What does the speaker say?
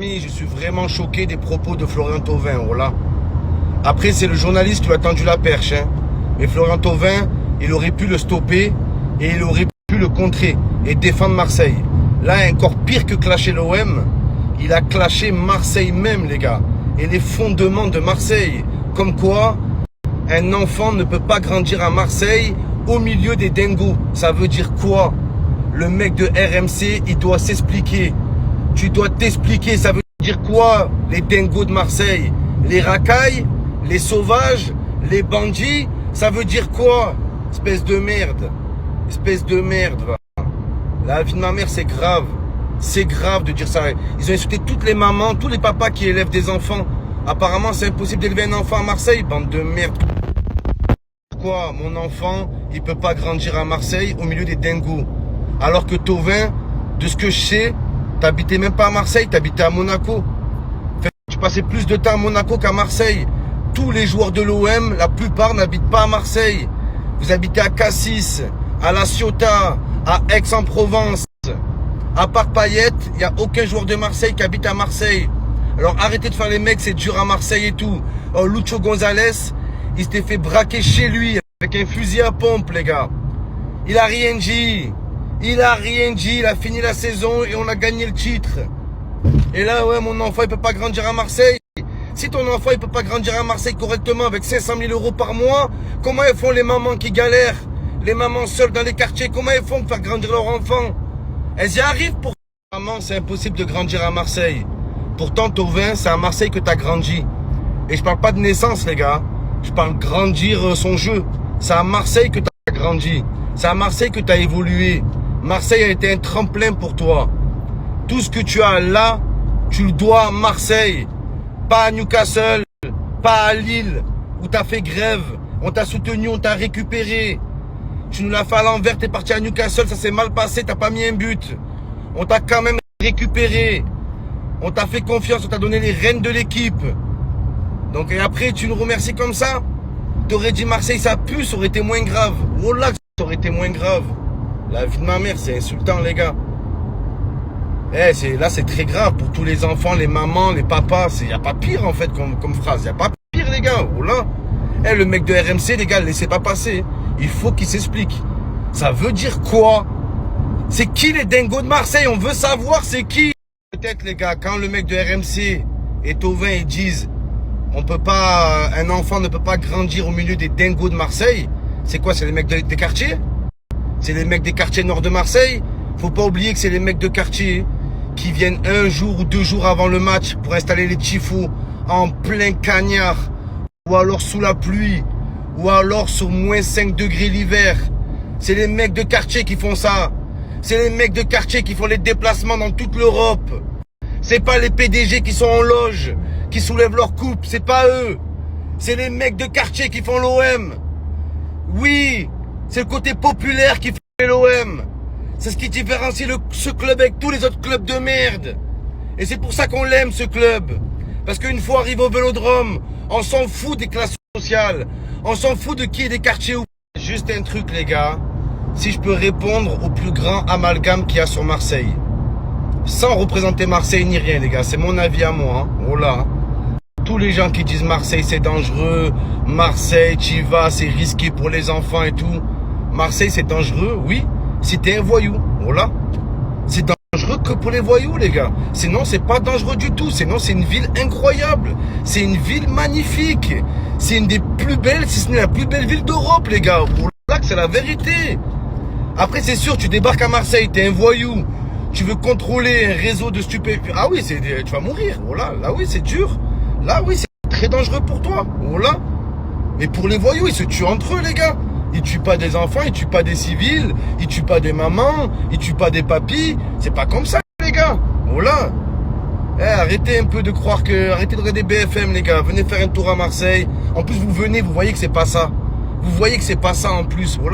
Je suis vraiment choqué des propos de Florian Thauvin. Voilà. Après, c'est le journaliste qui lui a tendu la perche. Mais Florian Thauvin, il aurait pu le stopper et il aurait pu le contrer et défendre Marseille. Là, encore pire que clasher l'OM, il a clashé Marseille même, les gars. Et les fondements de Marseille. Comme quoi, un enfant ne peut pas grandir à Marseille au milieu des dingos. Ça veut dire quoi? Le mec de RMC, il doit s'expliquer. Tu dois t'expliquer, ça veut dire quoi, les dingos de Marseille? Les racailles, les sauvages, les bandits, ça veut dire quoi? Espèce de merde. Espèce de merde, va. La vie de ma mère, c'est grave. C'est grave de dire ça. Ils ont insulté toutes les mamans, tous les papas qui élèvent des enfants. Apparemment, c'est impossible d'élever un enfant à Marseille, bande de merde. Pourquoi mon enfant, il peut pas grandir à Marseille au milieu des dingos? Alors que Thauvin, de ce que je sais, t'habitais même pas à Marseille, t'habitais à Monaco. Tu passais plus de temps à Monaco qu'à Marseille. Tous les joueurs de l'OM, la plupart n'habitent pas à Marseille. Vous habitez à Cassis, à La Ciotat, à Aix-en-Provence. À part Payet, il n'y a aucun joueur de Marseille qui habite à Marseille. Alors arrêtez de faire les mecs, c'est dur à Marseille et tout. Oh, Lucho Gonzalez, il s'était fait braquer chez lui avec un fusil à pompe, les gars. Il a rien dit. Il a rien dit, il a fini la saison et on a gagné le titre. Et là, ouais, mon enfant, il peut pas grandir à Marseille. Si ton enfant, il peut pas grandir à Marseille correctement avec 500 000 euros par mois, comment ils font les mamans qui galèrent? Les mamans seules dans les quartiers, comment ils font pour faire grandir leur enfant? Elles y arrivent pour... Maman, c'est impossible de grandir à Marseille. Pourtant, Thauvin, c'est à Marseille que tu as grandi. Et je parle pas de naissance, les gars. Je parle grandir son jeu. C'est à Marseille que tu as grandi. C'est à Marseille que tu as évolué. Marseille a été un tremplin pour toi. Tout ce que tu as là, tu le dois à Marseille. Pas à Newcastle, pas à Lille, où tu as fait grève. On t'a soutenu, on t'a récupéré. Tu nous l'as fait à l'envers, t'es parti à Newcastle, ça s'est mal passé, t'as pas mis un but. On t'a quand même récupéré. On t'a fait confiance, on t'a donné les rênes de l'équipe. Donc et après, tu nous remercies comme ça? T'aurais dit Marseille, ça pue, ça aurait été moins grave. Oh là, ça aurait été moins grave. La vie de ma mère, c'est insultant, les gars. Là, c'est très grave pour tous les enfants, les mamans, les papas. Il n'y a pas pire, en fait, comme phrase. Il n'y a pas pire, les gars. Oh là. Le mec de RMC, les gars, ne laissez pas passer. Il faut qu'il s'explique. Ça veut dire quoi? C'est qui les dingos de Marseille? On veut savoir c'est qui. Peut-être, les gars, quand le mec de RMC et Thauvin, ils disent un enfant ne peut pas grandir au milieu des dingos de Marseille. C'est quoi? C'est les mecs des quartiers? C'est les mecs des quartiers nord de Marseille? Faut pas oublier que c'est les mecs de quartier qui viennent un jour ou 2 jours avant le match pour installer les tifos en plein cagnard, ou alors sous la pluie, ou alors sur moins 5 degrés l'hiver. C'est les mecs de quartier qui font ça. C'est les mecs de quartier qui font les déplacements dans toute l'Europe. C'est pas les PDG qui sont en loge, qui soulèvent leur coupe, c'est pas eux. C'est les mecs de quartier qui font l'OM. Oui, c'est le côté populaire qui fait l'OM. C'est ce qui différencie ce club avec tous les autres clubs de merde. Et c'est pour ça qu'on l'aime, ce club. Parce qu'une fois arrivé au Vélodrome, on s'en fout des classes sociales. On s'en fout de qui est des quartiers ou... Juste un truc, les gars. Si je peux répondre au plus grand amalgame qu'il y a sur Marseille. Sans représenter Marseille ni rien, les gars. C'est mon avis à moi. Oh là. Tous les gens qui disent Marseille, c'est dangereux. Marseille, tu y vas, c'est risqué pour les enfants et tout. Marseille, c'est dangereux, oui. Si t'es un voyou, voilà. C'est dangereux que pour les voyous, les gars. Sinon, c'est pas dangereux du tout. Sinon, c'est une ville incroyable. C'est une ville magnifique. C'est une des plus belles, si ce n'est la plus belle ville d'Europe, les gars. Voilà que c'est la vérité. Après, c'est sûr, tu débarques à Marseille, t'es un voyou. Tu veux contrôler un réseau de stupéfiants. Ah oui, tu vas mourir. Voilà. Là, oui, c'est dur. Là, oui, c'est très dangereux pour toi. Voilà. Mais pour les voyous, ils se tuent entre eux, les gars. Ils tuent pas des enfants, ils tuent pas des civils, ils tuent pas des mamans, ils tuent pas des papis. C'est pas comme ça, les gars. Voilà. Arrêtez un peu de croire que... Arrêtez de regarder BFM, les gars. Venez faire un tour à Marseille. En plus, vous venez, vous voyez que c'est pas ça. Vous voyez que c'est pas ça, en plus. Voilà.